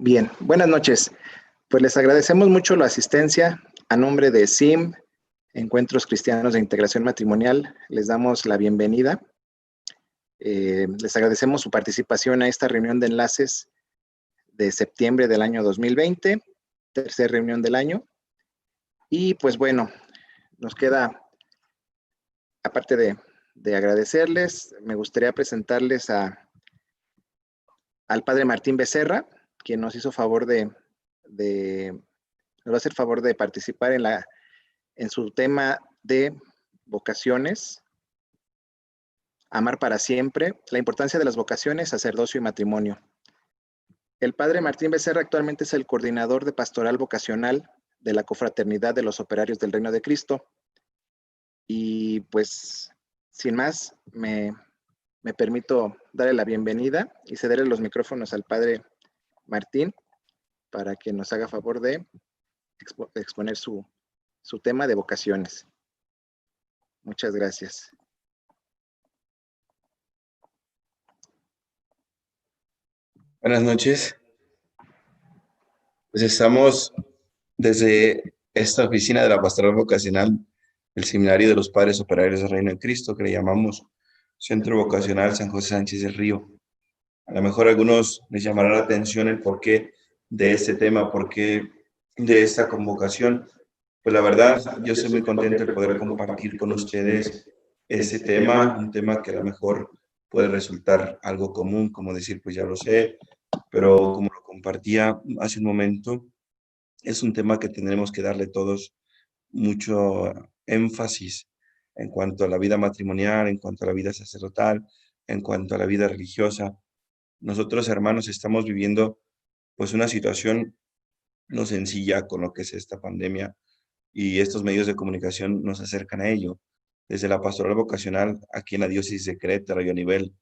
Bien, buenas noches. Pues les agradecemos mucho la asistencia. A nombre de SIM, Encuentros Cristianos de Integración Matrimonial, les damos la bienvenida. Les agradecemos su participación a esta reunión de enlaces de septiembre del año 2020, tercera reunión del año. Y pues bueno, nos queda, aparte de agradecerles, me gustaría presentarles al padre Martín Becerra, quien nos hizo favor nos va a hacer favor de participar en su tema de vocaciones, amar para siempre, la importancia de las vocaciones, sacerdocio y matrimonio. El padre Martín Becerra actualmente es el coordinador de pastoral vocacional de la Confraternidad de los Operarios del Reino de Cristo. Y pues, sin más, me permito darle la bienvenida y cederle los micrófonos al padre Martín para que nos haga favor de exponer su tema de vocaciones. Muchas gracias. Buenas noches. Pues estamos desde esta oficina de la Pastoral Vocacional del Seminario de los Padres Operarios del Reino de Cristo, que le llamamos Centro Vocacional San José Sánchez del Río. A lo mejor a algunos les llamará la atención el porqué de este tema, porqué de esta convocación. Pues la verdad, yo soy muy contento de poder compartir con ustedes este tema, un tema que a lo mejor puede resultar algo común, como decir, pues ya lo sé, pero como lo compartía hace un momento, es un tema que tendremos que darle todos mucho énfasis en cuanto a la vida matrimonial, en cuanto a la vida sacerdotal, en cuanto a la vida religiosa. Nosotros, hermanos, estamos viviendo pues una situación no sencilla con lo que es esta pandemia, y estos medios de comunicación nos acercan a ello. Desde la pastoral vocacional, aquí en la diócesis de Querétaro y a nivel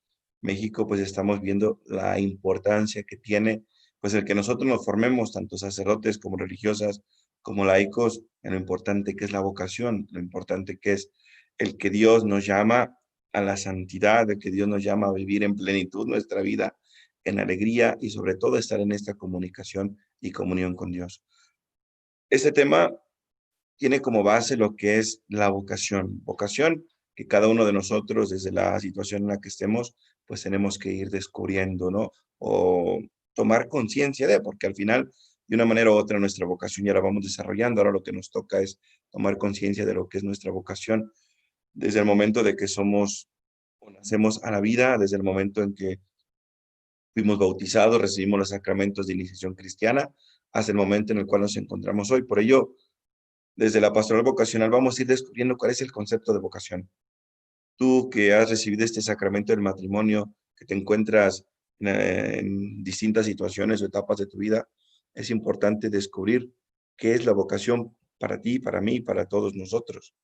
México, pues estamos viendo la importancia que tiene, pues el que nosotros nos formemos, tanto sacerdotes como religiosas, como laicos, en lo importante que es la vocación, lo importante que es el que Dios nos llama a la santidad, el que Dios nos llama a vivir en plenitud nuestra vida, en alegría y sobre todo estar en esta comunicación y comunión con Dios. Este tema tiene como base lo que es la vocación. Vocación que cada uno de nosotros, desde la situación en la que estemos, pues tenemos que ir descubriendo, ¿no? O tomar conciencia de, porque al final, de una manera u otra, nuestra vocación ya la vamos desarrollando. Ahora lo que nos toca es tomar conciencia de lo que es nuestra vocación, desde el momento de que somos o nacemos a la vida, desde el momento en que fuimos bautizados, recibimos los sacramentos de iniciación cristiana, hasta el momento en el cual nos encontramos hoy. Por ello, desde la pastoral vocacional vamos a ir descubriendo cuál es el concepto de vocación. Tú que has recibido este sacramento del matrimonio, que te encuentras en distintas situaciones o etapas de tu vida, es importante descubrir qué es la vocación para ti, para mí, para todos nosotros.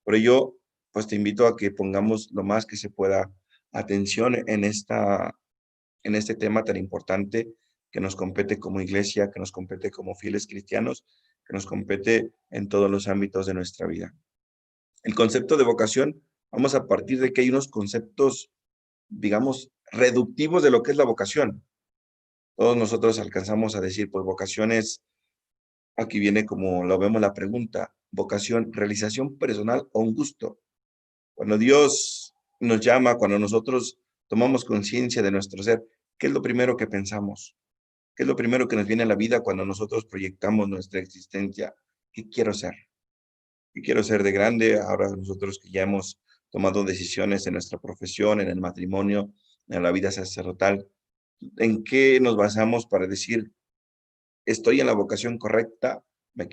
Por ello, pues te invito a que pongamos lo más que se pueda atención en este tema tan importante que nos compete como iglesia, que nos compete como fieles cristianos, que nos compete en todos los ámbitos de nuestra vida. El concepto de vocación, vamos a partir de que hay unos conceptos, digamos, reductivos de lo que es la vocación. Todos nosotros alcanzamos a decir, pues vocación es, aquí viene como lo vemos la pregunta, vocación, realización personal o un gusto. Cuando Dios nos llama, cuando nosotros tomamos conciencia de nuestro ser, ¿qué es lo primero que pensamos? ¿Qué es lo primero que nos viene a la vida cuando nosotros proyectamos nuestra existencia? ¿Qué quiero ser? ¿Qué quiero ser de grande? Ahora nosotros que ya hemos tomado decisiones en nuestra profesión, en el matrimonio, en la vida sacerdotal, ¿en qué nos basamos para decir, estoy en la vocación correcta, me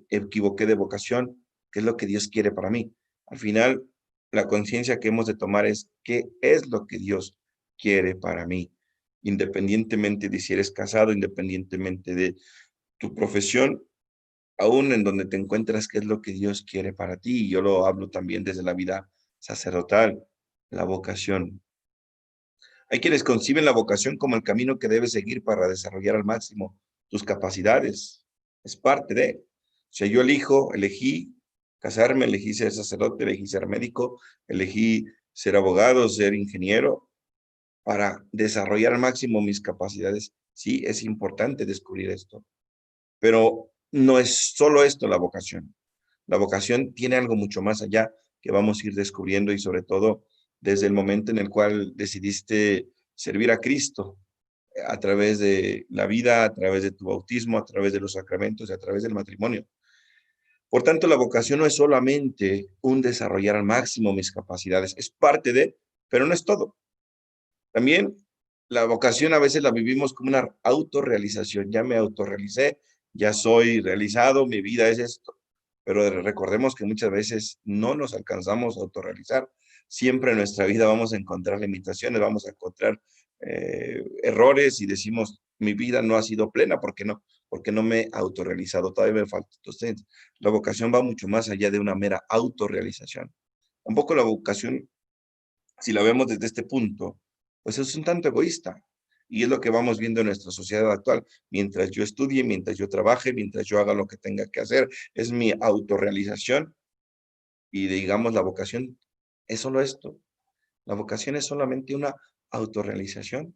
equivoqué de vocación, qué es lo que Dios quiere para mí? Al final, la conciencia que hemos de tomar es qué es lo que Dios quiere para mí, independientemente de si eres casado, independientemente de tu profesión, aún en donde te encuentras, qué es lo que Dios quiere para ti. Y yo lo hablo también desde la vida sacerdotal, la vocación. Hay quienes conciben la vocación como el camino que debes seguir para desarrollar al máximo tus capacidades. Es parte de. O sea, yo elegí casarme, elegí ser sacerdote, elegí ser médico, elegí ser abogado, ser ingeniero, para desarrollar al máximo mis capacidades Sí, es importante descubrir esto, pero no es solo esto la vocación. La vocación tiene algo mucho más allá que vamos a ir descubriendo y sobre todo desde el momento en el cual decidiste servir a Cristo a través de la vida, a través de tu bautismo, a través de los sacramentos y a través del matrimonio. Por tanto, la vocación no es solamente un desarrollar al máximo mis capacidades, es parte de, pero no es todo. También la vocación a veces la vivimos como una autorrealización. Ya me autorrealicé, ya soy realizado, mi vida es esto. Pero recordemos que muchas veces no nos alcanzamos a autorrealizar. Siempre en nuestra vida vamos a encontrar limitaciones, vamos a encontrar errores y decimos, mi vida no ha sido plena, ¿por qué no? Porque no me he autorrealizado, todavía me falta. Entonces, la vocación va mucho más allá de una mera autorrealización. Tampoco la vocación, si la vemos desde este punto, pues es un tanto egoísta. Y es lo que vamos viendo en nuestra sociedad actual. Mientras yo estudie, mientras yo trabaje, mientras yo haga lo que tenga que hacer, es mi autorrealización. Y digamos, la vocación es solo esto. La vocación es solamente una autorrealización.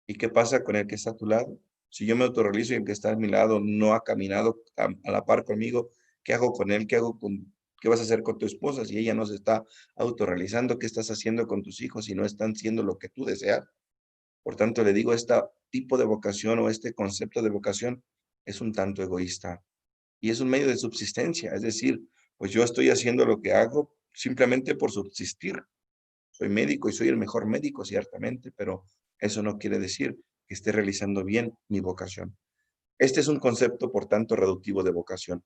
¿Y qué pasa con el que está a tu lado? Si yo me autorrealizo y el que está a mi lado no ha caminado a la par conmigo, ¿qué hago con él? ¿Qué vas a hacer con tu esposa si ella no se está autorrealizando? ¿Qué estás haciendo con tus hijos si no están siendo lo que tú deseas? Por tanto, le digo, este tipo de vocación o este concepto de vocación es un tanto egoísta y es un medio de subsistencia. Es decir, pues yo estoy haciendo lo que hago simplemente por subsistir. Soy médico y soy el mejor médico, ciertamente, pero eso no quiere decir que esté realizando bien mi vocación. Este es un concepto, por tanto, reductivo de vocación.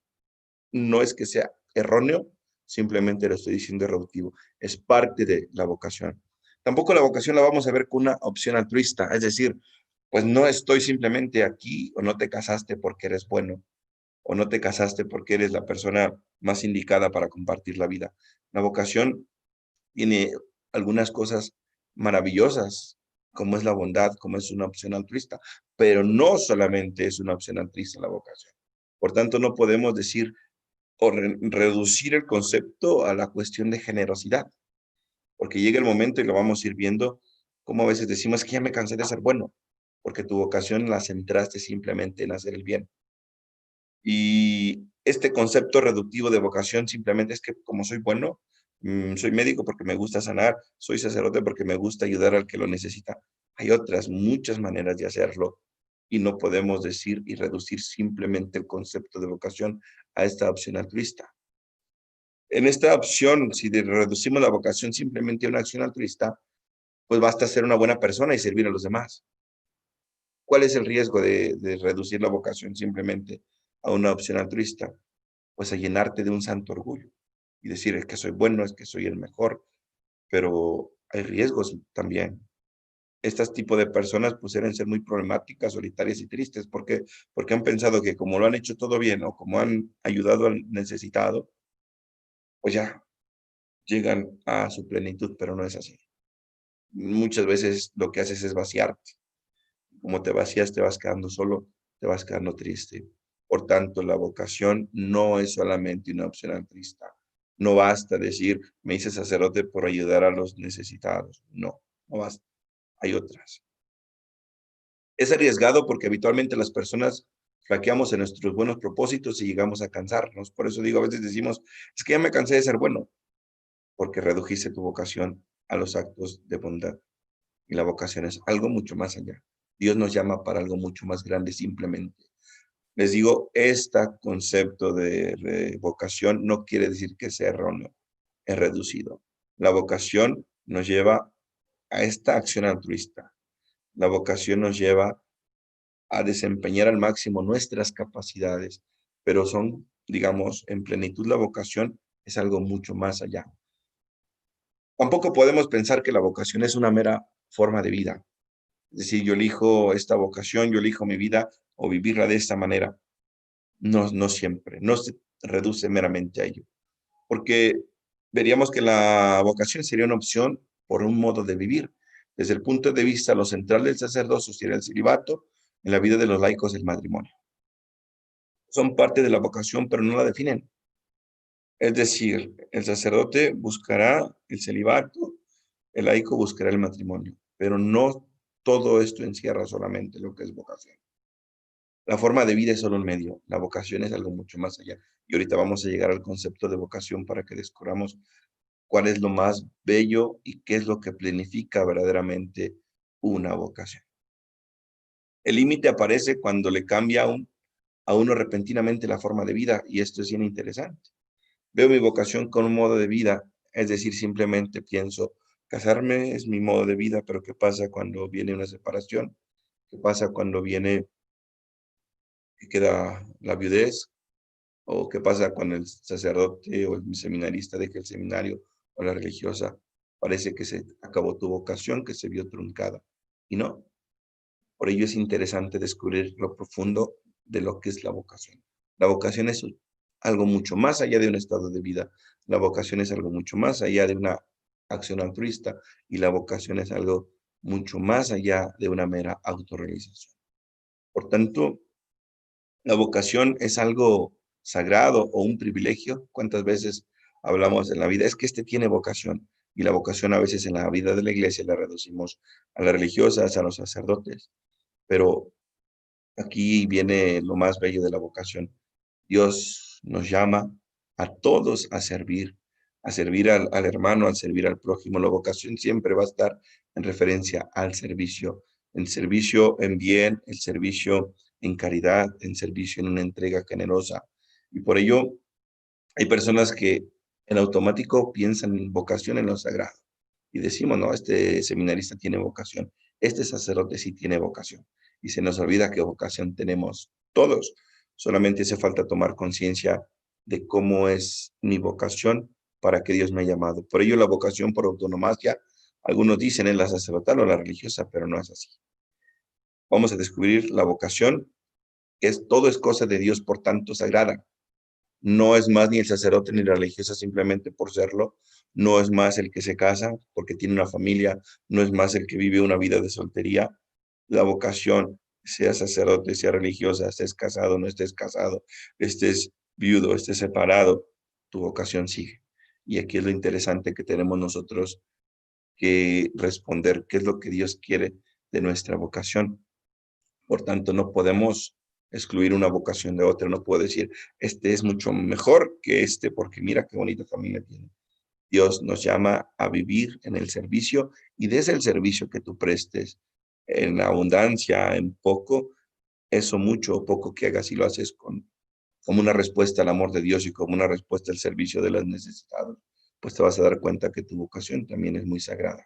No es que sea erróneo, simplemente lo estoy diciendo reductivo. Es parte de la vocación. Tampoco la vocación la vamos a ver con una opción altruista, es decir, pues no estoy simplemente aquí o no te casaste porque eres bueno o no te casaste porque eres la persona más indicada para compartir la vida. La vocación tiene algunas cosas maravillosas, como es la bondad, como es una opción altruista, pero no solamente es una opción altruista la vocación. Por tanto, no podemos decir o reducir el concepto a la cuestión de generosidad, porque llega el momento y lo vamos a ir viendo, como a veces decimos que ya me cansé de ser bueno, porque tu vocación la centraste simplemente en hacer el bien. Y este concepto reductivo de vocación simplemente es que como soy bueno, soy médico porque me gusta sanar, soy sacerdote porque me gusta ayudar al que lo necesita. Hay otras muchas maneras de hacerlo y no podemos decir y reducir simplemente el concepto de vocación a esta opción altruista. En esta opción, si reducimos la vocación simplemente a una acción altruista, pues basta ser una buena persona y servir a los demás. ¿Cuál es el riesgo de reducir la vocación simplemente a una opción altruista? Pues a llenarte de un santo orgullo y decir, es que soy bueno, es que soy el mejor, pero hay riesgos también. Estos tipos de personas pues suelen ser muy problemáticas, solitarias y tristes, porque han pensado que como lo han hecho todo bien o como han ayudado al necesitado, pues ya llegan a su plenitud, pero no es así. Muchas veces lo que haces es vaciarte. Como te vacías, te vas quedando solo, te vas quedando triste. Por tanto, la vocación no es solamente una opción altruista. No basta decir, me hice sacerdote por ayudar a los necesitados. No, no basta. Hay otras. Es arriesgado porque habitualmente las personas flaqueamos en nuestros buenos propósitos y llegamos a cansarnos. Por eso digo, a veces decimos, es que ya me cansé de ser bueno, porque redujiste tu vocación a los actos de bondad. Y la vocación es algo mucho más allá. Dios nos llama para algo mucho más grande simplemente. Les digo, este concepto de vocación no quiere decir que sea erróneo, es reducido. La vocación nos lleva a esta acción altruista. La vocación nos lleva a desempeñar al máximo nuestras capacidades, pero son, digamos, en plenitud la vocación es algo mucho más allá. Tampoco podemos pensar que la vocación es una mera forma de vida. Es decir, yo elijo esta vocación, yo elijo mi vida o vivirla de esta manera. No, no siempre, no se reduce meramente a ello, porque veríamos que la vocación sería una opción por un modo de vivir. Desde el punto de vista, lo central del sacerdocio sería el celibato, en la vida de los laicos el matrimonio. Son parte de la vocación, pero no la definen. Es decir, el sacerdote buscará el celibato, el laico buscará el matrimonio, pero no todo esto encierra solamente lo que es vocación. La forma de vida es solo un medio, la vocación es algo mucho más allá. Y ahorita vamos a llegar al concepto de vocación para que descubramos cuál es lo más bello y qué es lo que planifica verdaderamente una vocación. El límite aparece cuando le cambia a uno repentinamente la forma de vida, y esto es bien interesante. Veo mi vocación con un modo de vida, es decir, simplemente pienso, casarme es mi modo de vida, pero ¿qué pasa cuando viene una separación? ¿Qué pasa cuando viene que queda la viudez? ¿O qué pasa cuando el sacerdote o el seminarista deja el seminario o la religiosa? Parece que se acabó tu vocación, que se vio truncada. Y no, por ello es interesante descubrir lo profundo de lo que es la vocación. La vocación es algo mucho más allá de un estado de vida. La vocación es algo mucho más allá de una acción altruista. Y la vocación es algo mucho más allá de una mera autorrealización. Por tanto, la vocación es algo sagrado o un privilegio. ¿Cuántas veces hablamos en la vida? Es que este tiene vocación. Y la vocación a veces en la vida de la iglesia la reducimos a las religiosas, a los sacerdotes. Pero aquí viene lo más bello de la vocación. Dios nos llama a todos a servir al hermano, a servir al prójimo. La vocación siempre va a estar en referencia al servicio, el servicio en bien, el servicio en caridad, el servicio en una entrega generosa. Y por ello hay personas que en automático piensan en vocación en lo sagrado. Y decimos, no, este seminarista tiene vocación, este sacerdote sí tiene vocación. Y se nos olvida que vocación tenemos todos. Solamente hace falta tomar conciencia de cómo es mi vocación para que Dios me ha llamado. Por ello la vocación por autonomía, algunos dicen es la sacerdotal o la religiosa, pero no es así. Vamos a descubrir la vocación, que es todo es cosa de Dios, por tanto sagrada. No es más ni el sacerdote ni la religiosa simplemente por serlo. No es más el que se casa porque tiene una familia. No es más el que vive una vida de soltería. La vocación, sea sacerdote, sea religiosa, estés casado, no estés casado, estés viudo, estés separado, tu vocación sigue. Y aquí es lo interesante que tenemos nosotros que responder qué es lo que Dios quiere de nuestra vocación. Por tanto, no podemos excluir una vocación de otra. No puedo decir, este es mucho mejor que este, porque mira qué bonita familia tiene. Dios nos llama a vivir en el servicio, y desde el servicio que tú prestes, en abundancia, en poco, eso mucho o poco que hagas, y lo haces como una respuesta al amor de Dios y como una respuesta al servicio de los necesitados, pues te vas a dar cuenta que tu vocación también es muy sagrada.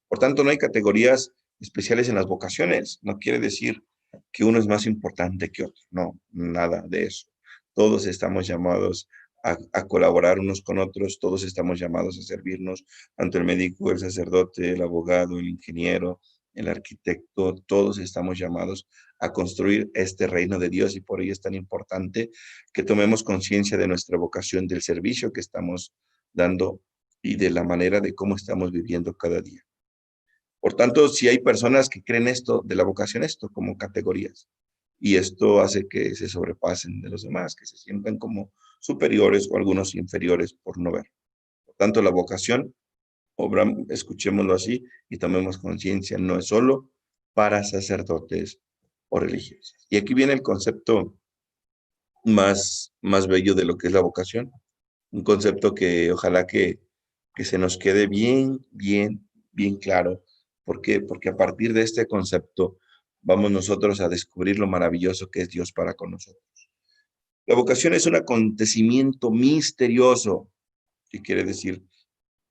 Por tanto, no hay categorías especiales en las vocaciones. No quiere decir que uno es más importante que otro. No, nada de eso. Todos estamos llamados a colaborar unos con otros. Todos estamos llamados a servirnos, tanto el médico, el sacerdote, el abogado, el ingeniero, el arquitecto. Todos estamos llamados a construir este reino de Dios, y por ello es tan importante que tomemos conciencia de nuestra vocación, del servicio que estamos dando y de la manera de cómo estamos viviendo cada día. Por tanto, si hay personas que creen esto de la vocación, esto como categorías, y esto hace que se sobrepasen de los demás, que se sientan como superiores o algunos inferiores por no ver. Por tanto, la vocación, escuchémoslo así y tomemos conciencia, no es solo para sacerdotes o religiosos. Y aquí viene el concepto más bello de lo que es la vocación, un concepto que ojalá que se nos quede bien claro. ¿Por qué? Porque a partir de este concepto vamos nosotros a descubrir lo maravilloso que es Dios para con nosotros. La vocación es un acontecimiento misterioso, que quiere decir,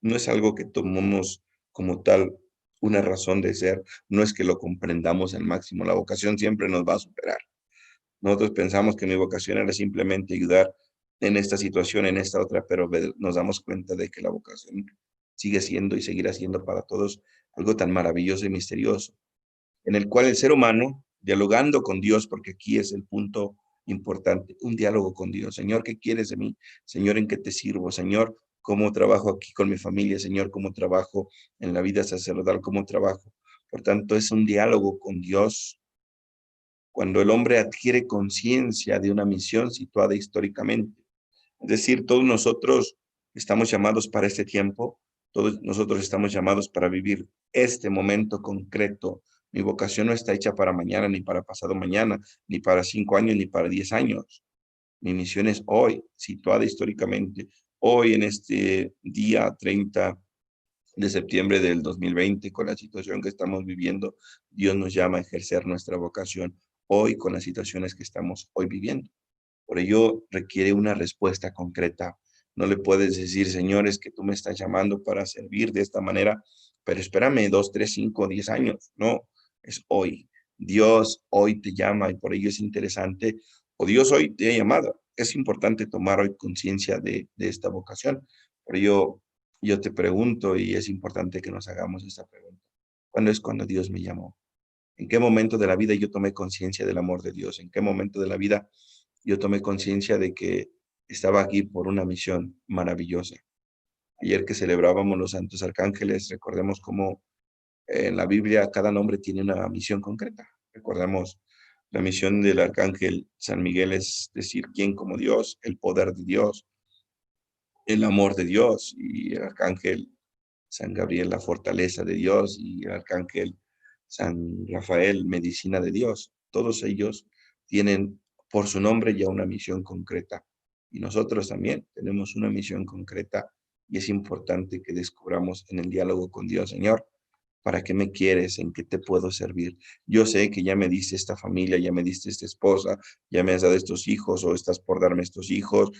no es algo que tomemos como tal una razón de ser, no es que lo comprendamos al máximo, la vocación siempre nos va a superar. Nosotros pensamos que mi vocación era simplemente ayudar en esta situación, en esta otra, pero nos damos cuenta de que la vocación sigue siendo y seguirá siendo para todos algo tan maravilloso y misterioso, en el cual el ser humano, dialogando con Dios, porque aquí es el punto importante, un diálogo con Dios. Señor, ¿qué quieres de mí? Señor, ¿en qué te sirvo? Señor, ¿cómo trabajo aquí con mi familia? Señor, ¿cómo trabajo en la vida sacerdotal? ¿Cómo trabajo? Por tanto, es un diálogo con Dios cuando el hombre adquiere conciencia de una misión situada históricamente. Es decir, todos nosotros estamos llamados para este tiempo, todos nosotros estamos llamados para vivir este momento concreto Mi vocación no está hecha para mañana, ni para pasado mañana, ni para 5 años, ni para 10 años. Mi misión es hoy, situada históricamente, hoy en este día 30 de septiembre del 2020, con la situación que estamos viviendo. Dios nos llama a ejercer nuestra vocación hoy con las situaciones que estamos hoy viviendo. Por ello requiere una respuesta concreta. No le puedes decir, Señor, es que tú me estás llamando para servir de esta manera, pero espérame 2, 3, 5, 10 años. No, es hoy. Dios hoy te llama y por ello es interesante, o Dios hoy te ha llamado. Es importante tomar hoy conciencia de esta vocación. Por ello, yo te pregunto y es importante que nos hagamos esta pregunta. ¿Cuándo es cuando Dios me llamó? ¿En qué momento de la vida yo tomé conciencia del amor de Dios? ¿En qué momento de la vida yo tomé conciencia de que estaba aquí por una misión maravillosa? Ayer que celebrábamos los santos arcángeles, recordemos cómo en la Biblia cada nombre tiene una misión concreta. Recordemos la misión del arcángel San Miguel es decir, quién como Dios, el poder de Dios, el amor de Dios, y el arcángel San Gabriel, la fortaleza de Dios, y el arcángel San Rafael, medicina de Dios. Todos ellos tienen por su nombre ya una misión concreta. Y nosotros también tenemos una misión concreta y es importante que descubramos en el diálogo con Dios, Señor, ¿para qué me quieres? ¿En qué te puedo servir? Yo sé que ya me diste esta familia, ya me diste esta esposa, ya me has dado estos hijos o estás por darme estos hijos.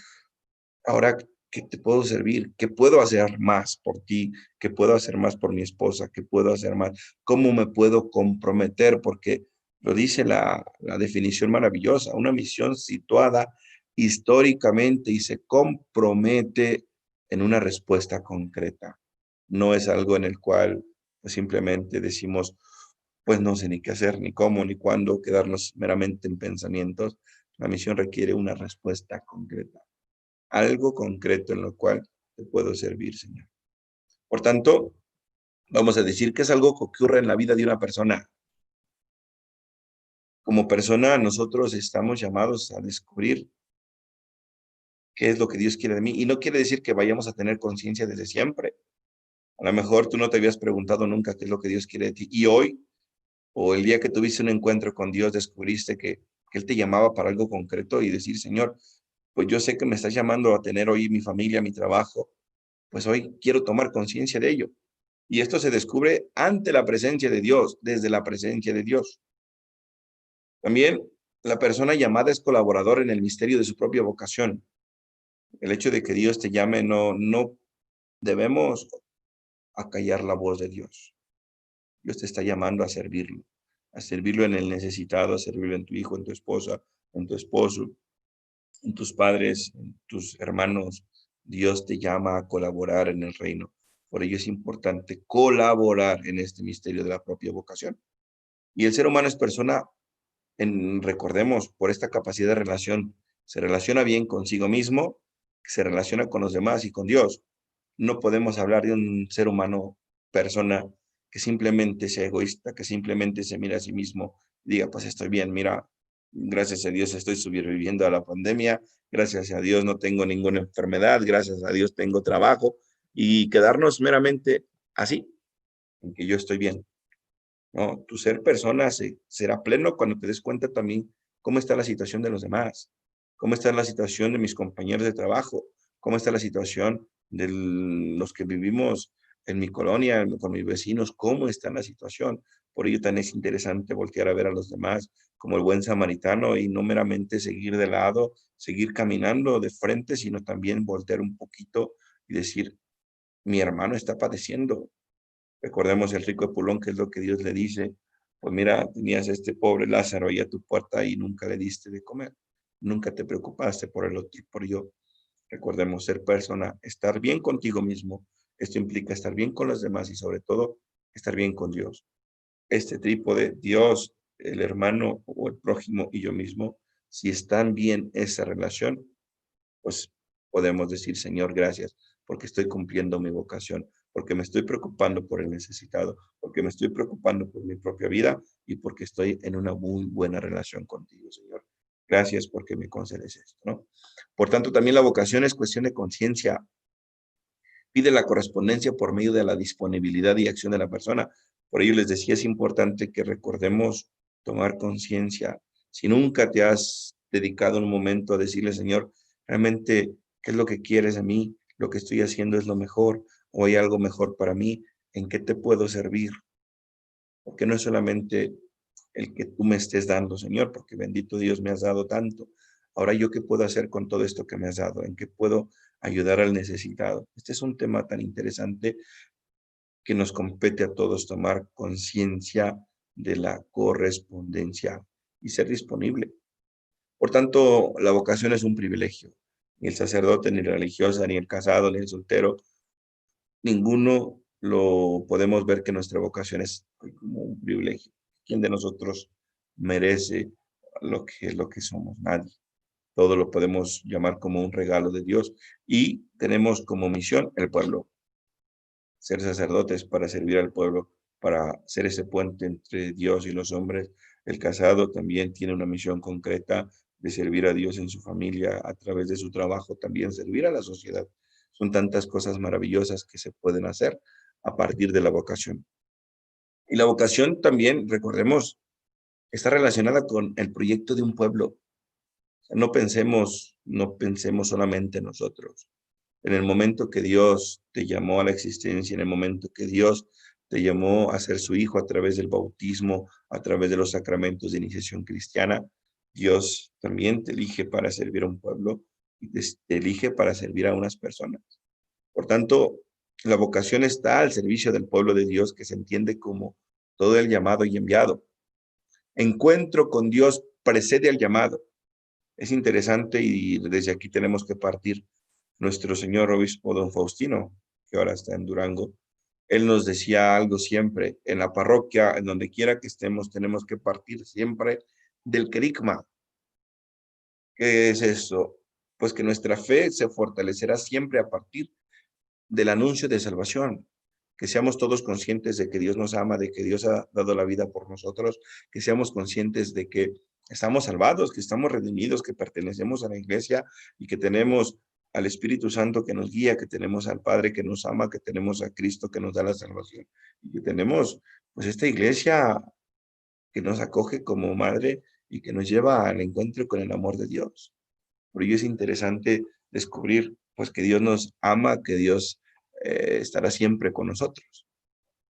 Ahora, ¿qué te puedo servir? ¿Qué puedo hacer más por ti? ¿Qué puedo hacer más por mi esposa? ¿Qué puedo hacer más? ¿Cómo me puedo comprometer? Porque lo dice la definición maravillosa, una misión situada históricamente y se compromete en una respuesta concreta. No es algo en el cual pues, simplemente decimos, pues no sé ni qué hacer, ni cómo, ni cuándo, quedarnos meramente en pensamientos. La misión requiere una respuesta concreta, algo concreto en lo cual te puedo servir, Señor. Por tanto, vamos a decir que es algo que ocurre en la vida de una persona. Como persona, nosotros estamos llamados a descubrir qué es lo que Dios quiere de mí. Y no quiere decir que vayamos a tener conciencia desde siempre. A lo mejor tú no te habías preguntado nunca qué es lo que Dios quiere de ti. Y hoy, o el día que tuviste un encuentro con Dios, descubriste que Él te llamaba para algo concreto y decir, Señor, pues yo sé que me estás llamando a tener hoy mi familia, mi trabajo, pues hoy quiero tomar conciencia de ello. Y esto se descubre ante la presencia de Dios, desde la presencia de Dios. También la persona llamada es colaborador en el misterio de su propia vocación. El hecho de que Dios te llame, no debemos acallar la voz de Dios. Dios te está llamando a servirlo en el necesitado, a servirlo en tu hijo, en tu esposa, en tu esposo, en tus padres, en tus hermanos. Dios te llama a colaborar en el reino. Por ello es importante colaborar en este misterio de la propia vocación. Y el ser humano es persona, recordemos, por esta capacidad de relación, se relaciona bien consigo mismo, se relaciona con los demás y con Dios. No podemos hablar de un ser humano, persona, que simplemente sea egoísta, que simplemente se mira a sí mismo y diga, pues estoy bien, mira, gracias a Dios estoy sobreviviendo a la pandemia, gracias a Dios no tengo ninguna enfermedad, gracias a Dios tengo trabajo, y quedarnos meramente así, en que yo estoy bien. No, tu ser persona será pleno cuando te des cuenta también cómo está la situación de los demás, cómo está la situación de mis compañeros de trabajo, cómo está la situación de los que vivimos en mi colonia, con mis vecinos, cómo está la situación. Por ello también es interesante voltear a ver a los demás como el buen samaritano y no meramente seguir de lado, seguir caminando de frente, sino también voltear un poquito y decir, mi hermano está padeciendo. Recordemos el rico Epulón, que es lo que Dios le dice, pues mira, tenías a este pobre Lázaro ahí a tu puerta y nunca le diste de comer, nunca te preocupaste por el otro, por yo. Recordemos ser persona, estar bien contigo mismo, esto implica estar bien con los demás y sobre todo estar bien con Dios. Este trípode, Dios, el hermano o el prójimo y yo mismo, si están bien esa relación, pues podemos decir, Señor, gracias, porque estoy cumpliendo mi vocación, porque me estoy preocupando por el necesitado, porque me estoy preocupando por mi propia vida y porque estoy en una muy buena relación contigo, Señor. Gracias porque me concedes esto, ¿no? Por tanto, también la vocación es cuestión de conciencia. Pide la correspondencia por medio de la disponibilidad y acción de la persona. Por ello les decía, es importante que recordemos tomar conciencia. Si nunca te has dedicado un momento a decirle, Señor, realmente, ¿qué es lo que quieres de mí? ¿Lo que estoy haciendo es lo mejor? ¿O hay algo mejor para mí? ¿En qué te puedo servir? Porque no es solamente el que tú me estés dando, Señor, porque bendito Dios me has dado tanto. Ahora, ¿yo qué puedo hacer con todo esto que me has dado? ¿En qué puedo ayudar al necesitado? Este es un tema tan interesante que nos compete a todos tomar conciencia de la correspondencia y ser disponible. Por tanto, la vocación es un privilegio. Ni el sacerdote, ni la religiosa, ni el casado, ni el soltero, ninguno lo podemos ver que nuestra vocación es como un privilegio. ¿Quién de nosotros merece lo que somos? Nadie. Todo lo podemos llamar como un regalo de Dios y tenemos como misión el pueblo, ser sacerdotes para servir al pueblo, para ser ese puente entre Dios y los hombres. El casado también tiene una misión concreta de servir a Dios en su familia, a través de su trabajo, también servir a la sociedad. Son tantas cosas maravillosas que se pueden hacer a partir de la vocación. Y la vocación también, recordemos, está relacionada con el proyecto de un pueblo. No pensemos solamente en nosotros. En el momento que Dios te llamó a la existencia, en el momento que Dios te llamó a ser su hijo a través del bautismo, a través de los sacramentos de iniciación cristiana, Dios también te elige para servir a un pueblo y te elige para servir a unas personas. Por tanto, la vocación está al servicio del pueblo de Dios, que se entiende como todo el llamado y enviado. Encuentro con Dios precede al llamado. Es interesante y desde aquí tenemos que partir. Nuestro señor obispo don Faustino, que ahora está en Durango, él nos decía algo siempre, en la parroquia, en donde quiera que estemos, tenemos que partir siempre del querigma. ¿Qué es eso? Pues que nuestra fe se fortalecerá siempre a partir del anuncio de salvación, que seamos todos conscientes de que Dios nos ama, de que Dios ha dado la vida por nosotros, que seamos conscientes de que estamos salvados, que estamos redimidos, que pertenecemos a la iglesia y que tenemos al Espíritu Santo que nos guía, que tenemos al Padre que nos ama, que tenemos a Cristo que nos da la salvación y que tenemos pues esta iglesia que nos acoge como madre y que nos lleva al encuentro con el amor de Dios. Por ello es interesante descubrir pues que Dios nos ama, que Dios estará siempre con nosotros.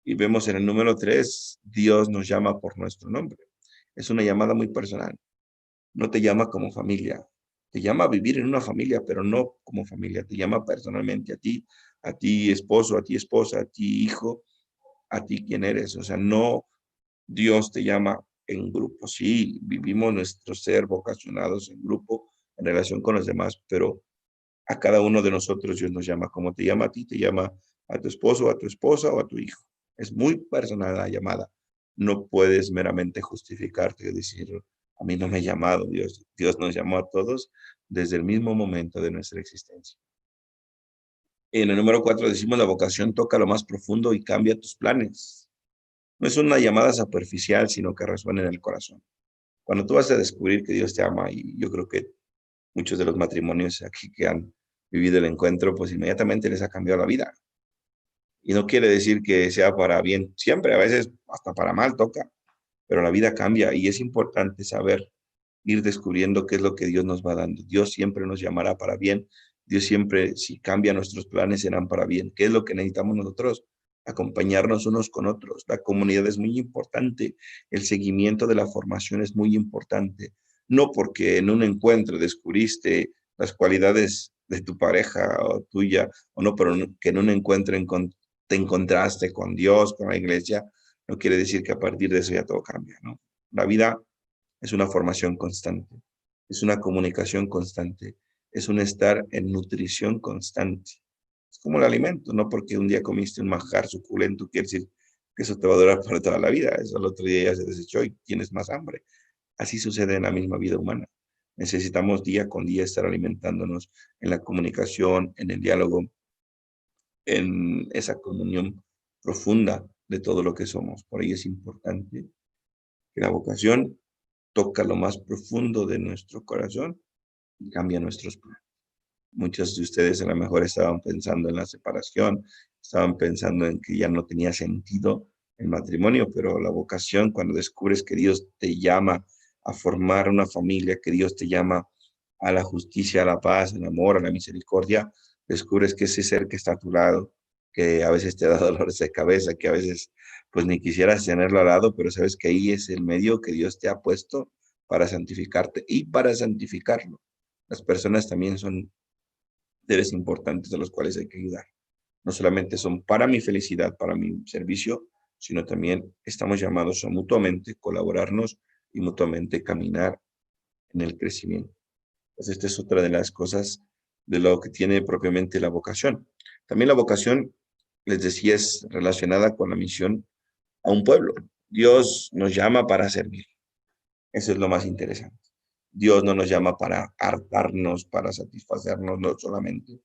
Y vemos en el número 3, Dios nos llama por nuestro nombre. Es una llamada muy personal. No te llama como familia. Te llama a vivir en una familia, pero no como familia. Te llama personalmente a ti esposo, a ti esposa, a ti hijo, a ti quien eres. O sea, no Dios te llama en grupo. Sí, vivimos nuestro ser vocacionados en grupo en relación con los demás, pero a cada uno de nosotros Dios nos llama. Como te llama a ti, te llama a tu esposo, a tu esposa o a tu hijo. Es muy personal la llamada. No puedes meramente justificarte y decir, a mí no me ha llamado Dios. Dios nos llamó a todos desde el mismo momento de nuestra existencia. En el número 4 decimos, la vocación toca lo más profundo y cambia tus planes. No es una llamada superficial, sino que resuena en el corazón. Cuando tú vas a descubrir que Dios te ama, y yo creo que muchos de los matrimonios aquí que han vivido el encuentro, pues inmediatamente les ha cambiado la vida. Y no quiere decir que sea para bien, siempre, a veces hasta para mal toca, pero la vida cambia y es importante saber ir descubriendo qué es lo que Dios nos va dando. Dios siempre nos llamará para bien. Dios siempre, si cambia nuestros planes, serán para bien. ¿Qué es lo que necesitamos nosotros? Acompañarnos unos con otros. La comunidad es muy importante. El seguimiento de la formación es muy importante. No porque en un encuentro descubriste las cualidades de tu pareja o tuya, o no, pero que en un encuentro te encontraste con Dios, con la iglesia, no quiere decir que a partir de eso ya todo cambia, ¿no? La vida es una formación constante, es una comunicación constante, es un estar en nutrición constante. Es como el alimento, no porque un día comiste un manjar suculento quiere decir que eso te va a durar para toda la vida, eso al otro día ya se desechó y tienes más hambre. Así sucede en la misma vida humana. Necesitamos día con día estar alimentándonos en la comunicación, en el diálogo, en esa comunión profunda de todo lo que somos. Por ello es importante que la vocación toca lo más profundo de nuestro corazón y cambia nuestros planes. Muchos de ustedes a lo mejor estaban pensando en la separación, estaban pensando en que ya no tenía sentido el matrimonio, pero la vocación, cuando descubres que Dios te llama a formar una familia, que Dios te llama a la justicia, a la paz, al amor, a la misericordia, descubres que ese ser que está a tu lado, que a veces te da dolores de cabeza, que a veces pues ni quisieras tenerlo al lado, pero sabes que ahí es el medio que Dios te ha puesto para santificarte y para santificarlo. Las personas también son seres importantes a los cuales hay que ayudar. No solamente son para mi felicidad, para mi servicio, sino también estamos llamados a mutuamente colaborarnos y mutuamente caminar en el crecimiento. Pues esta es otra de las cosas de lo que tiene propiamente la vocación. También la vocación, les decía, es relacionada con la misión a un pueblo. Dios nos llama para servir. Eso es lo más interesante. Dios no nos llama para hartarnos, para satisfacernos no solamente.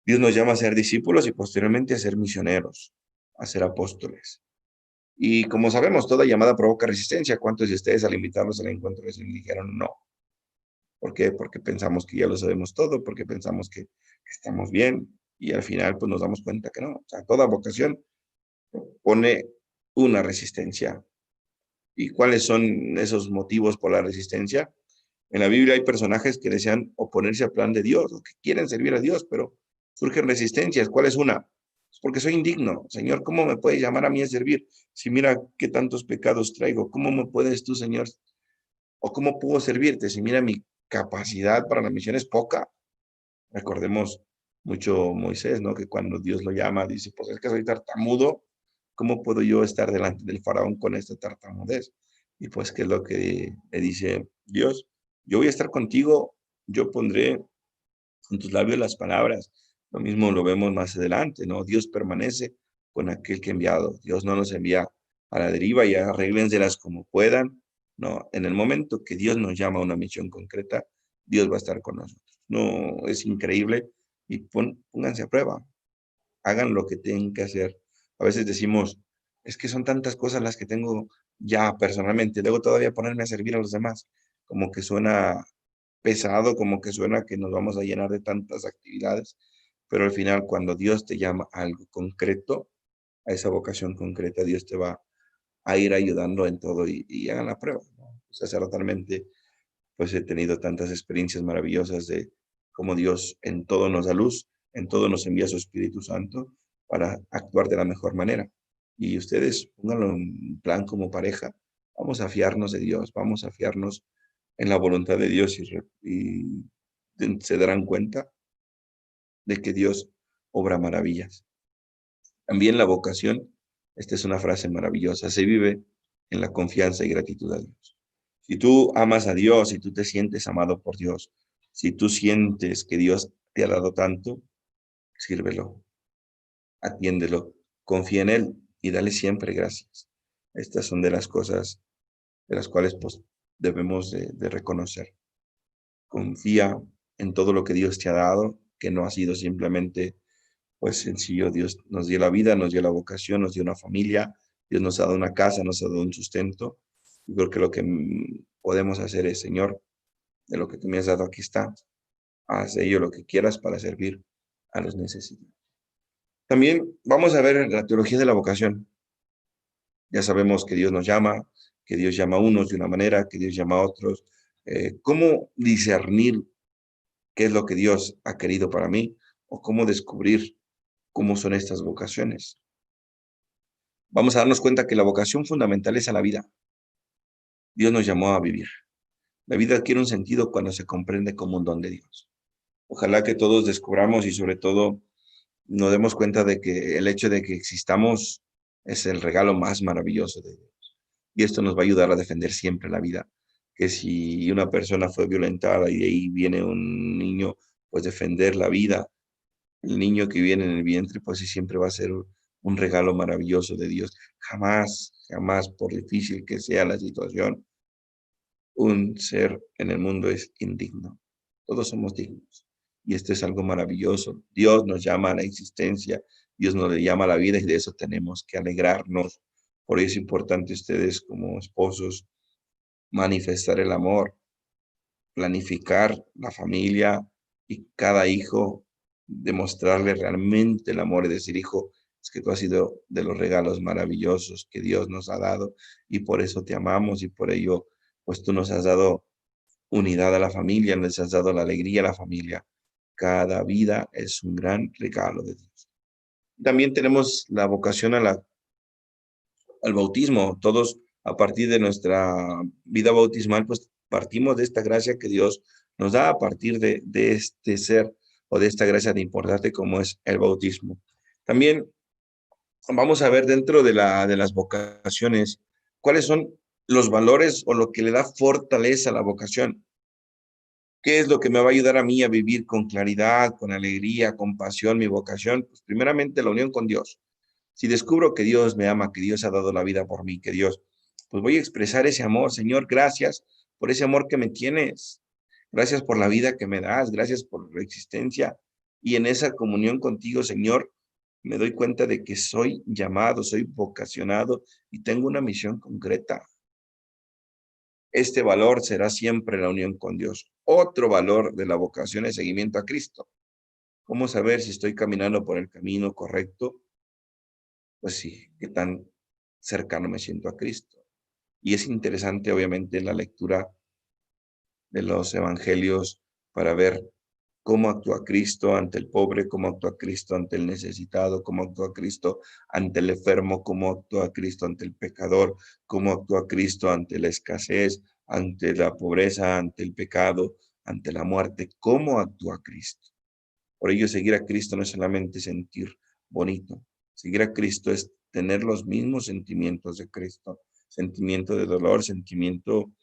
Dios nos llama a ser discípulos y posteriormente a ser misioneros, a ser apóstoles. Y como sabemos, toda llamada provoca resistencia. ¿Cuántos de ustedes al invitarlos al encuentro les dijeron no? ¿Por qué? Porque pensamos que ya lo sabemos todo, porque pensamos que estamos bien y al final pues nos damos cuenta que no. O sea, toda vocación pone una resistencia. ¿Y cuáles son esos motivos por la resistencia? En la Biblia hay personajes que desean oponerse al plan de Dios, o que quieren servir a Dios, pero surgen resistencias. ¿Cuál es una? Es porque soy indigno. Señor, ¿cómo me puedes llamar a mí a servir? Si mira qué tantos pecados traigo, ¿cómo me puedes tú, Señor? ¿O cómo puedo servirte? Si mira mi capacidad para la misión es poca. Recordemos mucho Moisés, ¿no? Que cuando Dios lo llama, dice, pues es que soy tartamudo, ¿cómo puedo yo estar delante del faraón con esta tartamudez? Y pues, ¿qué es lo que le dice Dios? Yo voy a estar contigo, yo pondré en tus labios las palabras. Lo mismo lo vemos más adelante, ¿no? Dios permanece con aquel que ha enviado. Dios no nos envía a la deriva y arréglenselas como puedan. No, en el momento que Dios nos llama a una misión concreta, Dios va a estar con nosotros. No, es increíble y pónganse a prueba. Hagan lo que tienen que hacer. A veces decimos, es que son tantas cosas las que tengo ya personalmente, luego todavía ponerme a servir a los demás, como que suena pesado, como que suena que nos vamos a llenar de tantas actividades, pero al final cuando Dios te llama a algo concreto, a esa vocación concreta, Dios te va a ir ayudando en todo y hagan la prueba, ¿no? Sacerdotalmente, pues he tenido tantas experiencias maravillosas de cómo Dios en todo nos da luz, en todo nos envía su Espíritu Santo para actuar de la mejor manera. Y ustedes pónganlo en plan como pareja, vamos a fiarnos de Dios, vamos a fiarnos en la voluntad de Dios y se darán cuenta de que Dios obra maravillas. También la vocación, esta es una frase maravillosa, se vive en la confianza y gratitud a Dios. Si tú amas a Dios, si tú te sientes amado por Dios, si tú sientes que Dios te ha dado tanto, sírvelo, atiéndelo, confía en Él y dale siempre gracias. Estas son de las cosas de las cuales pues, debemos de reconocer. Confía en todo lo que Dios te ha dado, que no ha sido simplemente pues sencillo. Dios nos dio la vida, nos dio la vocación, nos dio una familia, Dios nos ha dado una casa, nos ha dado un sustento. Yo creo que lo que podemos hacer es, Señor, de lo que tú me has dado, aquí está. Haz de ello lo que quieras para servir a los necesitados. También vamos a ver la teología de la vocación. Ya sabemos que Dios nos llama, que Dios llama a unos de una manera, que Dios llama a otros. ¿Cómo discernir qué es lo que Dios ha querido para mí? ¿O cómo descubrir cómo son estas vocaciones? Vamos a darnos cuenta que la vocación fundamental es a la vida. Dios nos llamó a vivir. La vida adquiere un sentido cuando se comprende como un don de Dios. Ojalá que todos descubramos y sobre todo nos demos cuenta de que el hecho de que existamos es el regalo más maravilloso de Dios. Y esto nos va a ayudar a defender siempre la vida. Que si una persona fue violentada y de ahí viene un niño, pues defender la vida. El niño que viene en el vientre, pues sí, siempre va a ser un regalo maravilloso de Dios. Jamás, jamás, por difícil que sea la situación, un ser en el mundo es indigno. Todos somos dignos. Y esto es algo maravilloso. Dios nos llama a la existencia, Dios nos llama a la vida y de eso tenemos que alegrarnos. Por eso es importante ustedes como esposos manifestar el amor, planificar la familia, y cada hijo demostrarle realmente el amor y decir, hijo, es que tú has sido de los regalos maravillosos que Dios nos ha dado y por eso te amamos y por ello, pues tú nos has dado unidad a la familia, nos has dado la alegría a la familia. Cada vida es un gran regalo de Dios. También tenemos la vocación al bautismo. Todos, a partir de nuestra vida bautismal, pues partimos de esta gracia que Dios nos da a partir de este ser o de esta gracia de importante como es el bautismo. También vamos a ver dentro de las vocaciones cuáles son los valores o lo que le da fortaleza a la vocación. ¿Qué es lo que me va a ayudar a mí a vivir con claridad, con alegría, con pasión mi vocación? Pues primeramente la unión con Dios. Si descubro que Dios me ama, que Dios ha dado la vida por mí, que Dios, pues voy a expresar ese amor. Señor, gracias por ese amor que me tienes. Gracias por la vida que me das. Gracias por la existencia. Y en esa comunión contigo, Señor, me doy cuenta de que soy llamado, soy vocacionado y tengo una misión concreta. Este valor será siempre la unión con Dios. Otro valor de la vocación es seguimiento a Cristo. ¿Cómo saber si estoy caminando por el camino correcto? Pues sí, qué tan cercano me siento a Cristo. Y es interesante, obviamente, la lectura de los evangelios para ver cómo actúa Cristo ante el pobre, cómo actúa Cristo ante el necesitado, cómo actúa Cristo ante el enfermo, cómo actúa Cristo ante el pecador, cómo actúa Cristo ante la escasez, ante la pobreza, ante el pecado, ante la muerte, cómo actúa Cristo. Por ello, seguir a Cristo no es solamente sentir bonito. Seguir a Cristo es tener los mismos sentimientos de Cristo. Sentimiento de dolor, sentimiento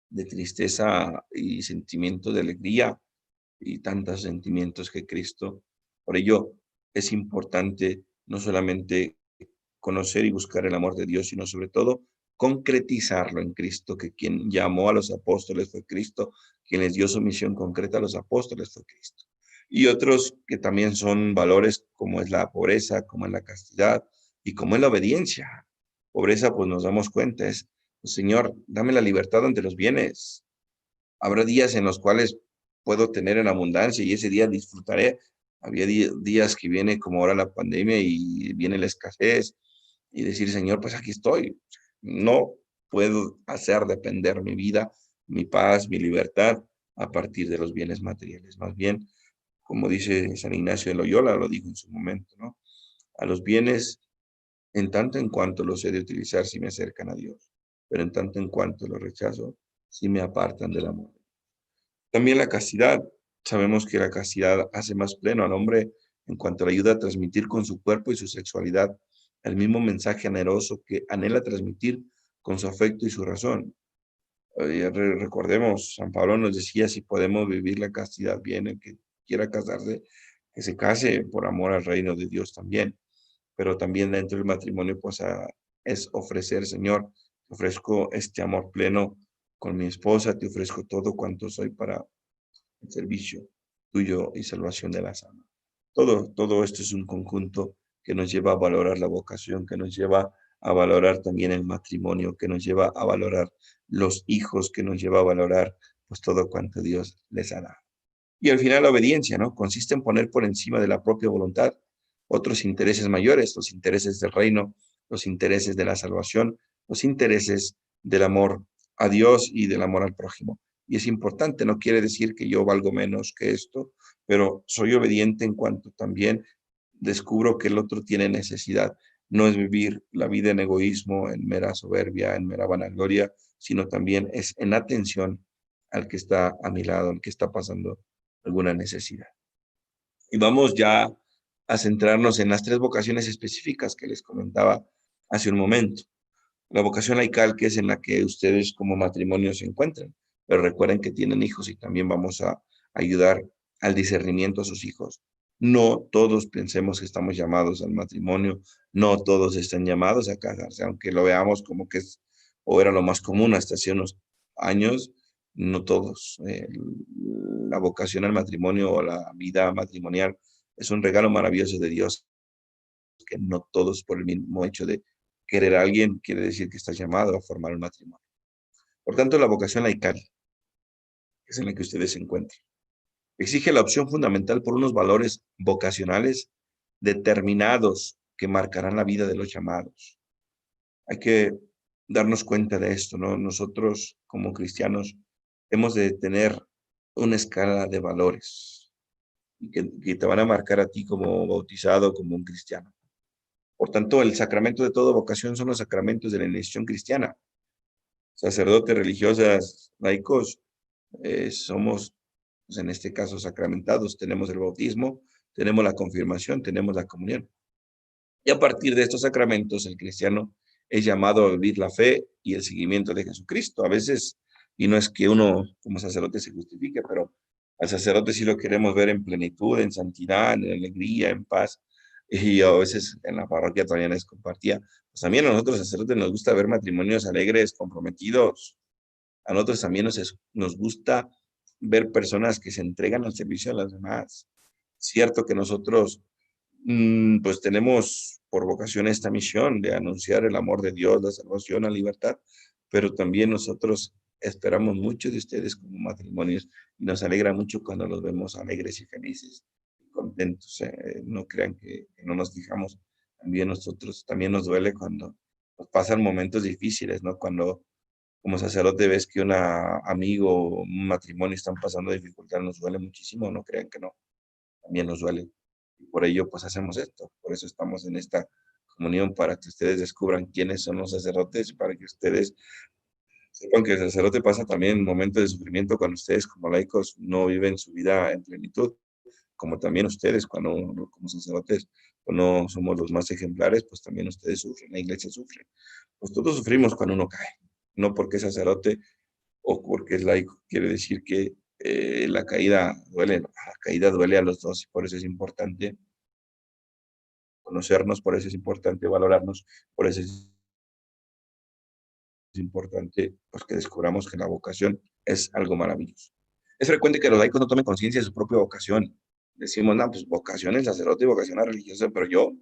de tristeza y sentimiento de alegría y tantos sentimientos que Cristo. Por ello, es importante no solamente conocer y buscar el amor de Dios, sino sobre todo concretizarlo en Cristo, que quien llamó a los apóstoles fue Cristo, quien les dio su misión concreta a los apóstoles fue Cristo. Y otros que también son valores como es la pobreza, como es la castidad y como es la obediencia. Pobreza, pues nos damos cuenta, es, pues, Señor, dame la libertad ante los bienes. Habrá días en los cuales puedo tener en abundancia y ese día disfrutaré. Había días que viene como ahora la pandemia y viene la escasez y decir, Señor, pues aquí estoy. No puedo hacer depender mi vida, mi paz, mi libertad a partir de los bienes materiales. Más bien, como dice San Ignacio de Loyola, lo dijo en su momento, ¿no? A los bienes, en tanto en cuanto los he de utilizar, si me acercan a Dios, pero en tanto en cuanto los rechazo, si me apartan del amor. También la castidad. Sabemos que la castidad hace más pleno al hombre en cuanto le ayuda a transmitir con su cuerpo y su sexualidad el mismo mensaje generoso que anhela transmitir con su afecto y su razón. Recordemos, San Pablo nos decía, si podemos vivir la castidad bien, el que quiera casarse, que se case por amor al reino de Dios también. Pero también dentro del matrimonio, pues es ofrecer, Señor, te ofrezco este amor pleno con mi esposa, te ofrezco todo cuanto soy para el servicio tuyo y salvación de las almas. Todo esto es un conjunto que nos lleva a valorar la vocación, que nos lleva a valorar también el matrimonio, que nos lleva a valorar los hijos, que nos lleva a valorar pues todo cuanto Dios les ha dado. Y al final la obediencia, ¿no? Consiste en poner por encima de la propia voluntad otros intereses mayores, los intereses del reino, los intereses de la salvación, los intereses del amor a Dios y del amor al prójimo. Y es importante, no quiere decir que yo valgo menos que esto, pero soy obediente en cuanto también descubro que el otro tiene necesidad. No es vivir la vida en egoísmo, en mera soberbia, en mera vanagloria, sino también es en atención al que está a mi lado, al que está pasando alguna necesidad. Y vamos ya a centrarnos en las tres vocaciones específicas que les comentaba hace un momento. La vocación laical, que es en la que ustedes como matrimonio se encuentran, pero recuerden que tienen hijos y también vamos a ayudar al discernimiento a sus hijos. No todos pensemos que estamos llamados al matrimonio, no todos están llamados a casarse, aunque lo veamos como que es o era lo más común hasta hace unos años, no todos. La vocación al matrimonio o la vida matrimonial es un regalo maravilloso de Dios, que no todos por el mismo hecho de querer a alguien quiere decir que estás llamado a formar un matrimonio. Por tanto, la vocación laical es en la que ustedes se encuentran. Exige la opción fundamental por unos valores vocacionales determinados que marcarán la vida de los llamados. Hay que darnos cuenta de esto, ¿no? Nosotros como cristianos hemos de tener una escala de valores y que te van a marcar a ti como bautizado, como un cristiano. Por tanto, el sacramento de toda vocación son los sacramentos de la iniciación cristiana. Sacerdotes, religiosas, laicos, somos, pues en este caso, sacramentados. Tenemos el bautismo, tenemos la confirmación, tenemos la comunión. Y a partir de estos sacramentos, el cristiano es llamado a vivir la fe y el seguimiento de Jesucristo. A veces, y no es que uno como sacerdote se justifique, pero al sacerdote sí lo queremos ver en plenitud, en santidad, en alegría, en paz. Y a veces en la parroquia todavía les compartía. Pues también a nosotros sacerdotes nos gusta ver matrimonios alegres, comprometidos. A nosotros también nos gusta ver personas que se entregan al servicio a las demás. Cierto que nosotros pues tenemos por vocación esta misión de anunciar el amor de Dios, la salvación, la libertad, pero también nosotros esperamos mucho de ustedes como matrimonios y nos alegra mucho cuando los vemos alegres y felices y contentos. No crean que no nos fijamos, también nosotros, también nos duele cuando nos pasan momentos difíciles, ¿no? Cuando como sacerdote ves que un amigo o un matrimonio están pasando dificultad, nos duele muchísimo, no crean que no, también nos duele. Y por ello, pues hacemos esto. Por eso estamos en esta comunión, para que ustedes descubran quiénes son los sacerdotes, para que ustedes sepan que el sacerdote pasa también momentos de sufrimiento cuando ustedes como laicos no viven su vida en plenitud, como también ustedes cuando como sacerdotes pues no somos los más ejemplares, pues también ustedes sufren, la iglesia sufre. Pues todos sufrimos cuando uno cae, no porque es sacerdote o porque es laico, quiere decir que la caída duele, ¿no? La caída duele a los dos y por eso es importante conocernos, por eso es importante valorarnos, por eso es importante pues, que descubramos que la vocación es algo maravilloso. Es frecuente que los laicos no tomen conciencia de su propia vocación. Decimos, no, pues vocación es sacerdote y vocación es religiosa, pero yo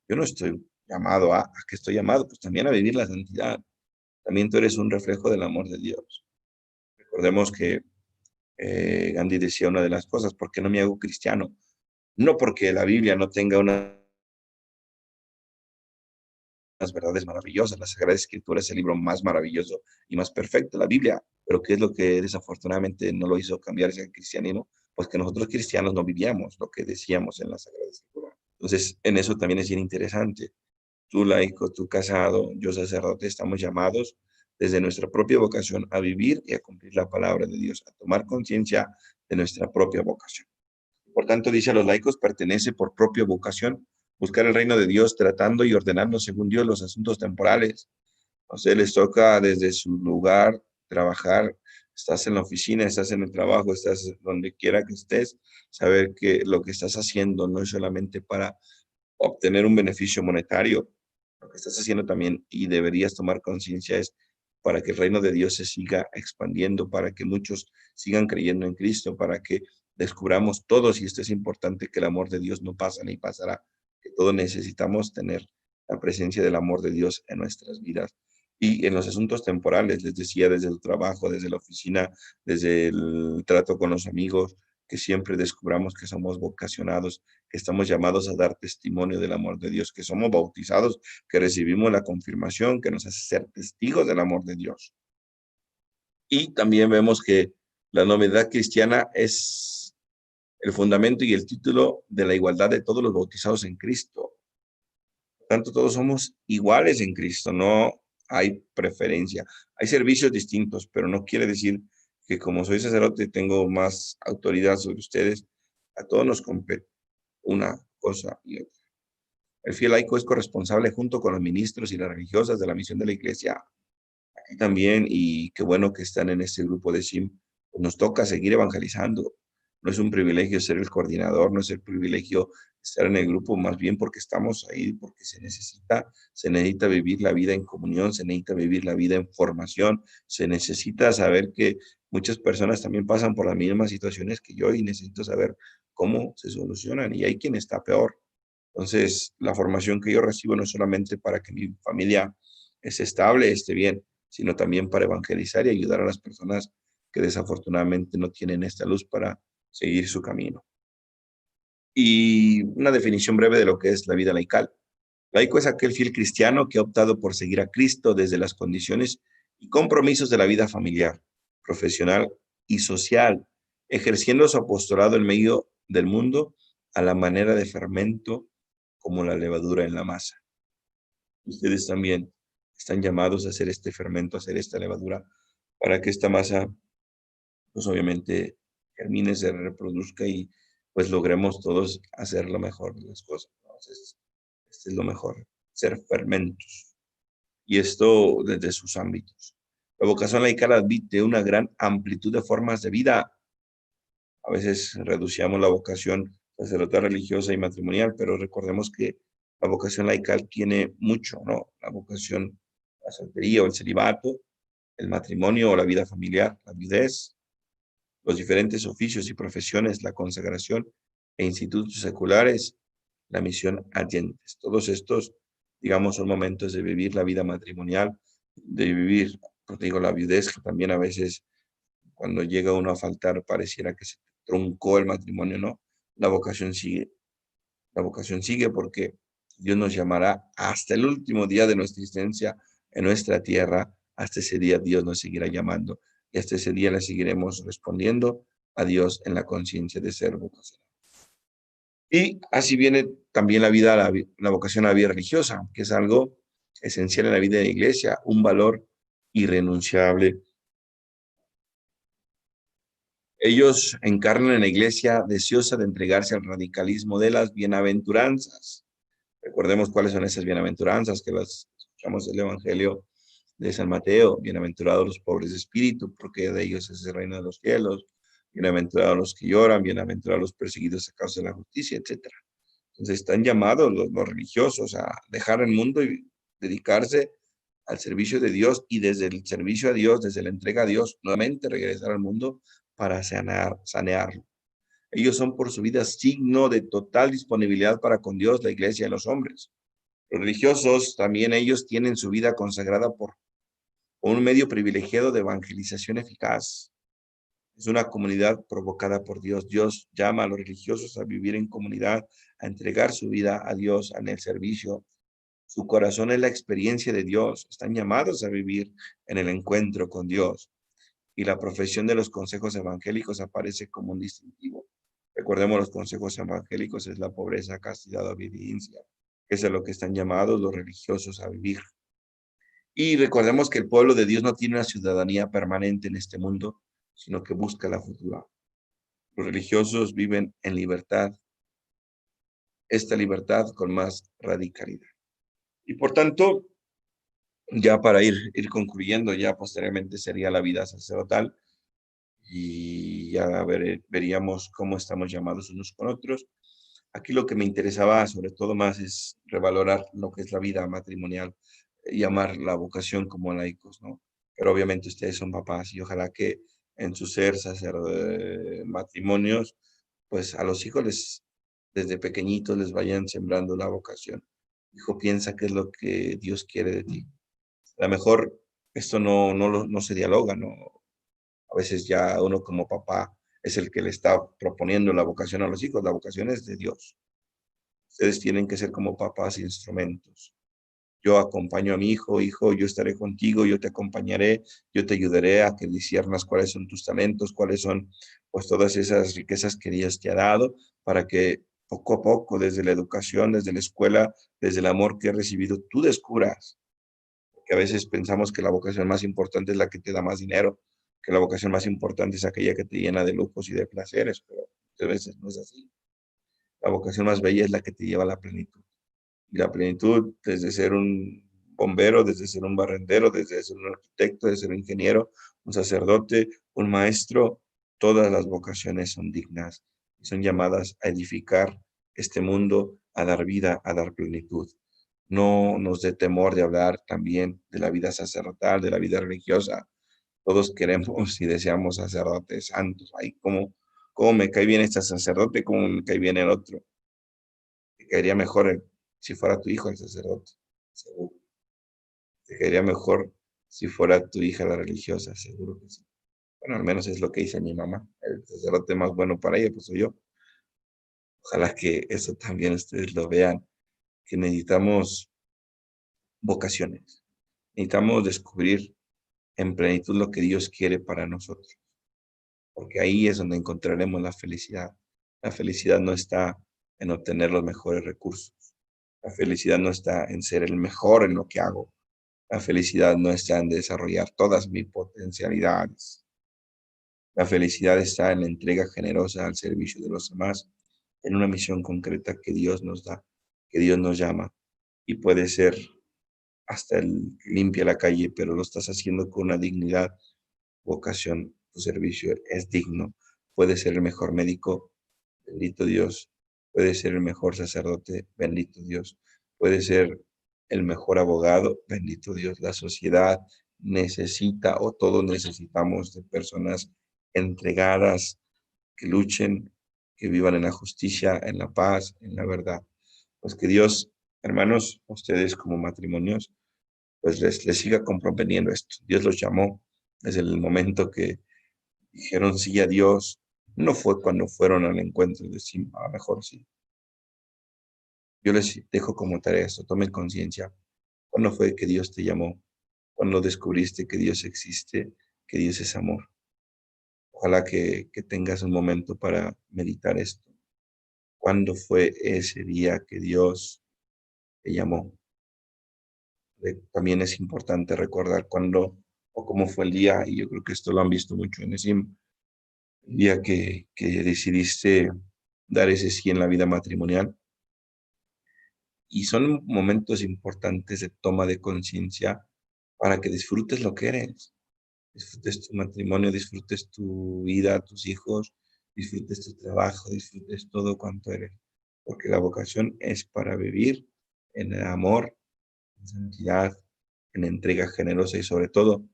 no estoy llamado ¿a qué estoy llamado? Pues también a vivir la santidad. También tú eres un reflejo del amor de Dios. Recordemos que Gandhi decía una de las cosas, ¿por qué no me hago cristiano? No porque la Biblia no tenga unas verdades maravillosas, la Sagrada Escritura es el libro más maravilloso y más perfecto, la Biblia, pero ¿qué es lo que desafortunadamente no lo hizo cambiar ese cristianismo? Pues que nosotros cristianos no vivíamos lo que decíamos en la Sagrada Escritura. Entonces, en eso también es bien interesante. Tú laico, tú casado, yo sacerdote, estamos llamados desde nuestra propia vocación a vivir y a cumplir la palabra de Dios, a tomar conciencia de nuestra propia vocación. Por tanto, dice a los laicos, pertenece por propia vocación buscar el reino de Dios, tratando y ordenando según Dios los asuntos temporales. A ustedes les toca desde su lugar trabajar, estás en la oficina, estás en el trabajo, estás donde quiera que estés, saber que lo que estás haciendo no es solamente para obtener un beneficio monetario, lo que estás haciendo también y deberías tomar conciencia es para que el reino de Dios se siga expandiendo, para que muchos sigan creyendo en Cristo, para que descubramos todos, y esto es importante, que el amor de Dios no pasa ni pasará, que todos necesitamos tener la presencia del amor de Dios en nuestras vidas. Y en los asuntos temporales, les decía, desde el trabajo, desde la oficina, desde el trato con los amigos, que siempre descubramos que somos vocacionados, que estamos llamados a dar testimonio del amor de Dios, que somos bautizados, que recibimos la confirmación, que nos hace ser testigos del amor de Dios. Y también vemos que la novedad cristiana es el fundamento y el título de la igualdad de todos los bautizados en Cristo. Por tanto, todos somos iguales en Cristo, no hay preferencia. Hay servicios distintos, pero no quiere decir que como soy sacerdote tengo más autoridad sobre ustedes. A todos nos compete una cosa y otra. El fiel laico es corresponsable junto con los ministros y las religiosas de la misión de la iglesia. Aquí también, y qué bueno que están en este grupo de SIM, pues nos toca seguir evangelizando. No es un privilegio ser el coordinador, no es el privilegio estar en el grupo, más bien porque estamos ahí, porque se necesita vivir la vida en comunión, se necesita vivir la vida en formación, se necesita saber que muchas personas también pasan por las mismas situaciones que yo y necesito saber cómo se solucionan y hay quien está peor. Entonces, la formación que yo recibo no es solamente para que mi familia esté estable, esté bien, sino también para evangelizar y ayudar a las personas que desafortunadamente no tienen esta luz para seguir su camino. Y una definición breve de lo que es la vida laical. Laico es aquel fiel cristiano que ha optado por seguir a Cristo desde las condiciones y compromisos de la vida familiar, profesional y social, ejerciendo su apostolado en medio del mundo a la manera de fermento como la levadura en la masa. Ustedes también están llamados a hacer este fermento, a hacer esta levadura, para que esta masa, pues obviamente, germine, se reproduzca y pues logremos todos hacer lo mejor de las cosas. Entonces, este es lo mejor, ser fermentos. Y esto desde sus ámbitos. La vocación laical admite una gran amplitud de formas de vida. A veces reducíamos la vocación sacerdotal, religiosa y matrimonial, pero recordemos que la vocación laical tiene mucho, ¿no? La vocación, la soltería o el celibato, el matrimonio o la vida familiar, la viudez, los diferentes oficios y profesiones, la consagración e institutos seculares, la misión adyentes. Todos estos, digamos, son momentos de vivir la vida matrimonial, de vivir, porque digo, la viudez, que también a veces cuando llega uno a faltar pareciera que se truncó el matrimonio, ¿no? La vocación sigue. La vocación sigue porque Dios nos llamará hasta el último día de nuestra existencia en nuestra tierra. Hasta ese día Dios nos seguirá llamando. Y hasta ese día le seguiremos respondiendo a Dios en la conciencia de ser vocacional. Y así viene también la vocación a la vida religiosa, que es algo esencial en la vida de la iglesia, un valor irrenunciable. Ellos encarnan en la iglesia deseosa de entregarse al radicalismo de las bienaventuranzas. Recordemos cuáles son esas bienaventuranzas que las escuchamos en el Evangelio de San Mateo. Bienaventurados los pobres de espíritu, porque de ellos es el reino de los cielos. Bienaventurados los que lloran, bienaventurados los perseguidos a causa de la justicia, etc. Entonces están llamados los religiosos a dejar el mundo y dedicarse al servicio de Dios, y desde el servicio a Dios, desde la entrega a Dios, nuevamente regresar al mundo para sanearlo. Ellos son por su vida signo de total disponibilidad para con Dios, la iglesia y los hombres. Los religiosos también ellos tienen su vida consagrada por un medio privilegiado de evangelización eficaz. Es una comunidad provocada por Dios. Dios llama a los religiosos a vivir en comunidad, a entregar su vida a Dios en el servicio. Su corazón es la experiencia de Dios. Están llamados a vivir en el encuentro con Dios. Y la profesión de los consejos evangélicos aparece como un distintivo. Recordemos, los consejos evangélicos es la pobreza, castidad, obediencia, que es a lo que están llamados los religiosos a vivir. Y recordemos que el pueblo de Dios no tiene una ciudadanía permanente en este mundo, sino que busca la futura. Los religiosos viven en libertad, esta libertad con más radicalidad. Y por tanto, ya para ir concluyendo, ya posteriormente sería la vida sacerdotal, y ya veríamos cómo estamos llamados unos con otros. Aquí lo que me interesaba sobre todo más es revalorar lo que es la vida matrimonial y amar la vocación como laicos, ¿no? Pero obviamente ustedes son papás y ojalá que en su ser matrimonios, pues a los hijos desde pequeñitos les vayan sembrando la vocación. Hijo, piensa qué es lo que Dios quiere de ti. A lo mejor esto no se dialoga, ¿no? A veces ya uno como papá es el que le está proponiendo la vocación a los hijos. La vocación es de Dios. Ustedes tienen que ser como papás instrumentos. Yo acompaño a mi hijo, hijo, yo estaré contigo, yo te acompañaré, yo te ayudaré a que disciernas cuáles son tus talentos, cuáles son pues todas esas riquezas que Dios te ha dado, para que poco a poco, desde la educación, desde la escuela, desde el amor que has recibido, tú descubras. Porque a veces pensamos que la vocación más importante es la que te da más dinero, que la vocación más importante es aquella que te llena de lujos y de placeres, pero a veces no es así. La vocación más bella es la que te lleva a la plenitud. Y la plenitud, desde ser un bombero, desde ser un barrendero, desde ser un arquitecto, desde ser un ingeniero, un sacerdote, un maestro, todas las vocaciones son dignas y son llamadas a edificar este mundo, a dar vida, a dar plenitud. No nos dé temor de hablar también de la vida sacerdotal, de la vida religiosa. Todos queremos y deseamos sacerdotes santos. Ay, cómo me cae bien este sacerdote, cómo me cae bien el otro. Te caería mejor si fuera tu hijo el sacerdote, seguro. Te caería mejor si fuera tu hija la religiosa, seguro que sí. Bueno, al menos es lo que dice mi mamá. El sacerdote más bueno para ella, pues soy yo. Ojalá que eso también ustedes lo vean, que necesitamos vocaciones. Necesitamos descubrir en plenitud lo que Dios quiere para nosotros, porque ahí es donde encontraremos la felicidad. La felicidad no está en obtener los mejores recursos. La felicidad no está en ser el mejor en lo que hago. La felicidad no está en desarrollar todas mis potencialidades. La felicidad está en la entrega generosa al servicio de los demás, en una misión concreta que Dios nos da, que Dios nos llama. Y puede ser hasta el que limpia la calle, pero lo estás haciendo con una dignidad, vocación, tu servicio es digno. Puede ser el mejor médico, bendito Dios. Puede ser el mejor sacerdote, bendito Dios. Puede ser el mejor abogado, bendito Dios. La sociedad necesita, o todos necesitamos, de personas entregadas, que luchen, que vivan en la justicia, en la paz, en la verdad. Pues que Dios, hermanos, ustedes como matrimonios, pues les siga comprometiendo esto. Dios los llamó desde el momento que dijeron sí a Dios. No fue cuando fueron al encuentro de sí, a lo mejor sí. Yo les dejo como tarea esto, tomen conciencia. ¿Cuándo fue que Dios te llamó? ¿Cuándo descubriste que Dios existe, que Dios es amor? Ojalá que tengas un momento para meditar esto. ¿Cuándo fue ese día que Dios te llamó? También es importante recordar cuándo o cómo fue el día, y yo creo que esto lo han visto mucho en ESIM, el día que decidiste dar ese sí en la vida matrimonial. Y son momentos importantes de toma de conciencia para que disfrutes lo que eres. Disfrutes tu matrimonio, disfrutes tu vida, tus hijos, disfrutes tu trabajo, disfrutes todo cuanto eres. Porque la vocación es para vivir en el amor, en santidad, en entrega generosa y sobre todo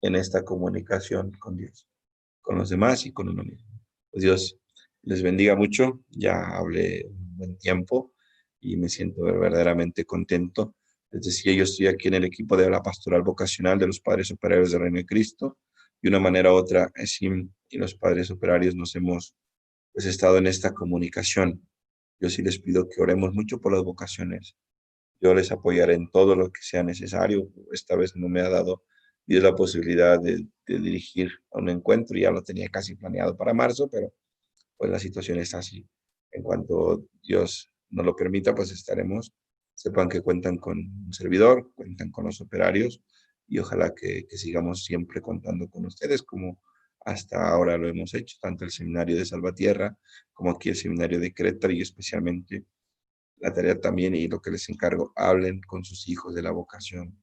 en esta comunicación con Dios, con los demás y con uno mismo. Pues Dios les bendiga mucho. Ya hablé un buen tiempo y me siento verdaderamente contento. Les decía, yo estoy aquí en el equipo de la pastoral vocacional de los Padres Operarios del Reino de Cristo. De una manera u otra, ESIM y los Padres Operarios nos hemos pues estado en esta comunicación. Yo sí les pido que oremos mucho por las vocaciones. Yo les apoyaré en todo lo que sea necesario. Esta vez no me ha dado Dios la posibilidad de dirigir a un encuentro. Ya lo tenía casi planeado para marzo, pero pues la situación es así. En cuanto Dios nos lo permita, pues estaremos. Sepan que cuentan con un servidor, cuentan con los operarios y ojalá que sigamos siempre contando con ustedes como hasta ahora lo hemos hecho, tanto el seminario de Salvatierra como aquí el seminario de Querétaro y especialmente la tarea también y lo que les encargo, hablen con sus hijos de la vocación,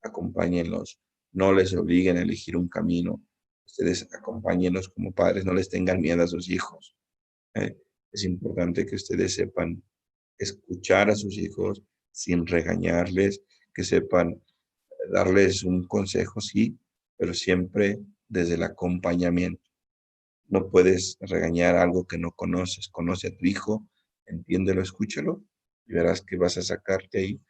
acompáñenlos, no les obliguen a elegir un camino, ustedes acompáñenlos como padres, no les tengan miedo a sus hijos. Es importante que ustedes sepan escuchar a sus hijos sin regañarles, que sepan darles un consejo, sí, pero siempre desde el acompañamiento. No puedes regañar algo que no conoces. Conoce a tu hijo, entiéndelo, escúchalo y verás que vas a sacarte ahí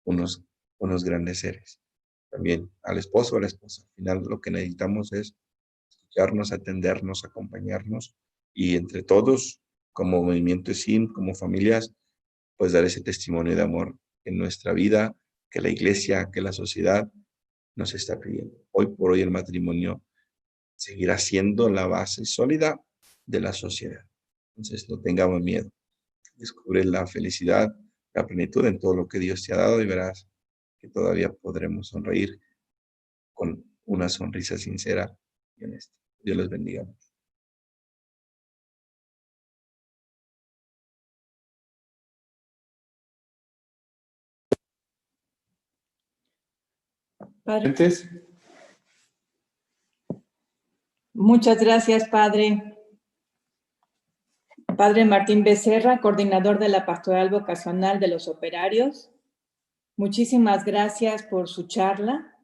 unos, unos grandes seres. También al esposo o a la esposa. Al final lo que necesitamos es escucharnos, atendernos, acompañarnos y entre todos, como movimiento SIM, como familias, pues dar ese testimonio de amor en nuestra vida, que la iglesia, que la sociedad nos está pidiendo. Hoy por hoy el matrimonio seguirá siendo la base sólida de la sociedad. Entonces no tengamos miedo. Descubre la felicidad, la plenitud en todo lo que Dios te ha dado y verás que todavía podremos sonreír con una sonrisa sincera y honesta. Dios los bendiga. Padre. Muchas gracias, Padre. Padre Martín Becerra, coordinador de la Pastoral Vocacional de los Operarios. Muchísimas gracias por su charla.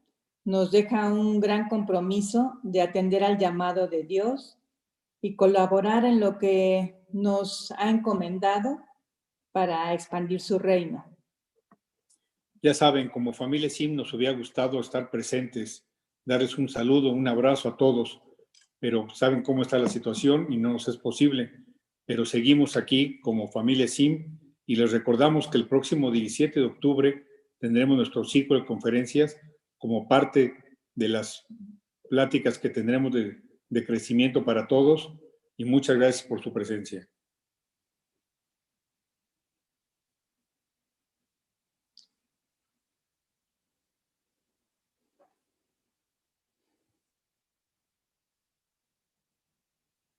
Nos deja un gran compromiso de atender al llamado de Dios y colaborar en lo que nos ha encomendado para expandir su reino. Ya saben, como familia SIM nos hubiera gustado estar presentes, darles un saludo, un abrazo a todos, pero saben cómo está la situación y no nos es posible. Pero seguimos aquí como familia SIM y les recordamos que el próximo 17 de octubre tendremos nuestro ciclo de conferencias como parte de las pláticas que tendremos de crecimiento para todos, y muchas gracias por su presencia.